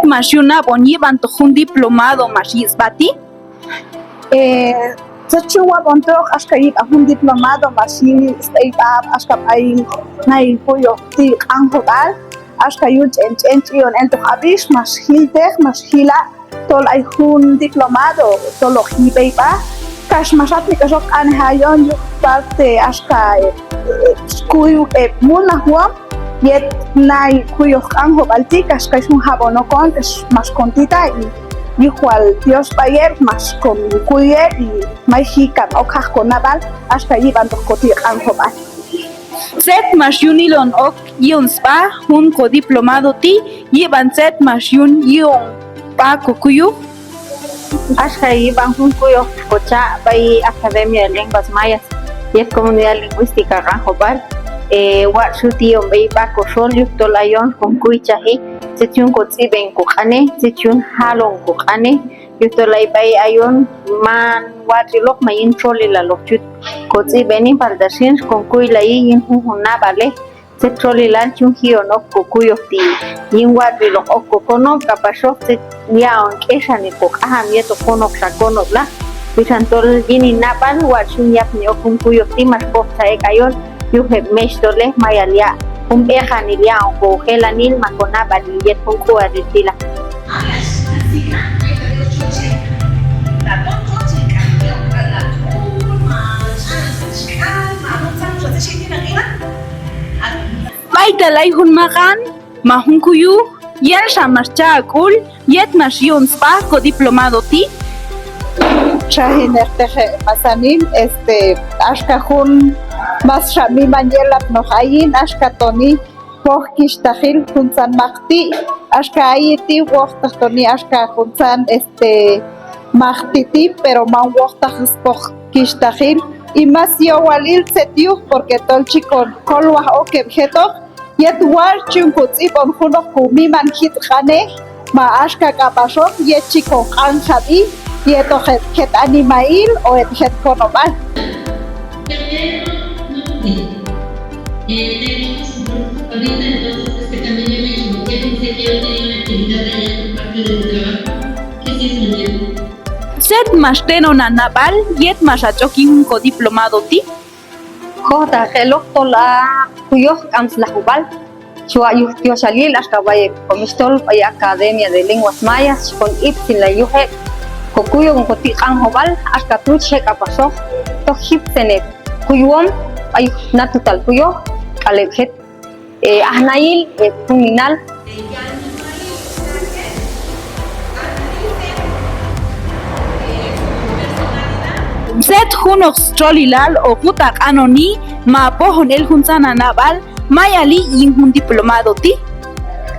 mashuna boniban un diplomado mashizbati. Zachuwa bontok ashkayib un diplomado mashi stay up ashkapay nay puyo ti anjobal ashkayuch en ento habish mashiltech mashila tol ay un diplomado tolo hibeiba kash mashatni kashok anhayon yu parte ashkay kuyu muna huam yet nay kuyo anjobal ti kash un jabonokon kash mashkontita igual Dios bayer más con cuyer y mágica o cajonabal hasta llevan dos cotillas anjobal. Set mashunilon ok yun spa un diplomado ti llevan set mashun yun pa kukuyu. Hasta llevan un cuyo cocha by Academia de Lenguas Mayas y es comunidad lingüística anjobal. What should you be back or show you to lion con cuichahi? Sechun kotsi ben kokane, sechun halong kokane, yutolai bay ayon man watilok mayin troli la lokchut. Kotsi benin paldashin con kuilai yin hunna vale, se troli lan chun hionok kokuyoti, yin watilok okokono, kapashok se yaon keshani kokaham yeto konok shakonok la, pisantol yin napan, wachun yapni okuyoti, mas koksa ekayon, yuheb meshtole mayalia. Ejanilya o gelanil macona balillet con cuadritila. Maitalay hun magan mahun kuyu yan shamarcha akul yet mashion spa co diplomado ti. Shahin masanim ashkahun mas shami manjelap no hayin ashkatoni pohkishtahil kunsan makti ashkayiti wohtahoni ashkahunsan maktiti pero man wohtahis pohkishtahil y mas yo walil setiu porque tolchi con kolwa okebjeto yet war chunkuts ibon hunok kumiman hit khane ma ashka kapashok yet chico anjabi yeto het animail o het konomal. Ahorita entonces también yo me equivoqué, pensé que yo tenía una actividad allá por parte del trabajo. ¿Qué sí es mañana? Set mashteno na naval yet mashachoki un co diplomado ti. Jota gelok tola kuyo amslahubal. Chua yo salil hasta vaya comistol vaya Academia de Lenguas Mayas con ipsin la yuhe kokuyo con koti anjobal hasta truche kapaso to hipsenet kuyuom ay natutal kuyo alebjet ahnail puninal Set hunok strolilal o putak anoni ma pohon el hunsana naval mayali yin un diplomado ti.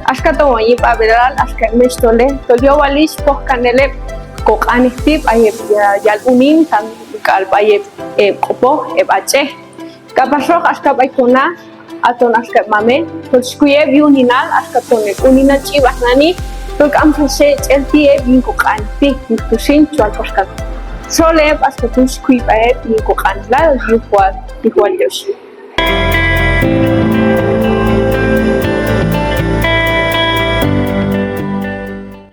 Ashka to wayi baberal ashka mestole to yo walish pohkanele kokanistip ayeb yal unin tan kal bayeb kopo ebache kapashok ashka baykuna aton ashka mame to shkuye yuninal ashka tone unina chibahnani to kamfashe cheltie bin kokanti tushin chwal poshkan sole ashka tushkui bae bin kokan la yuwa igual yoshi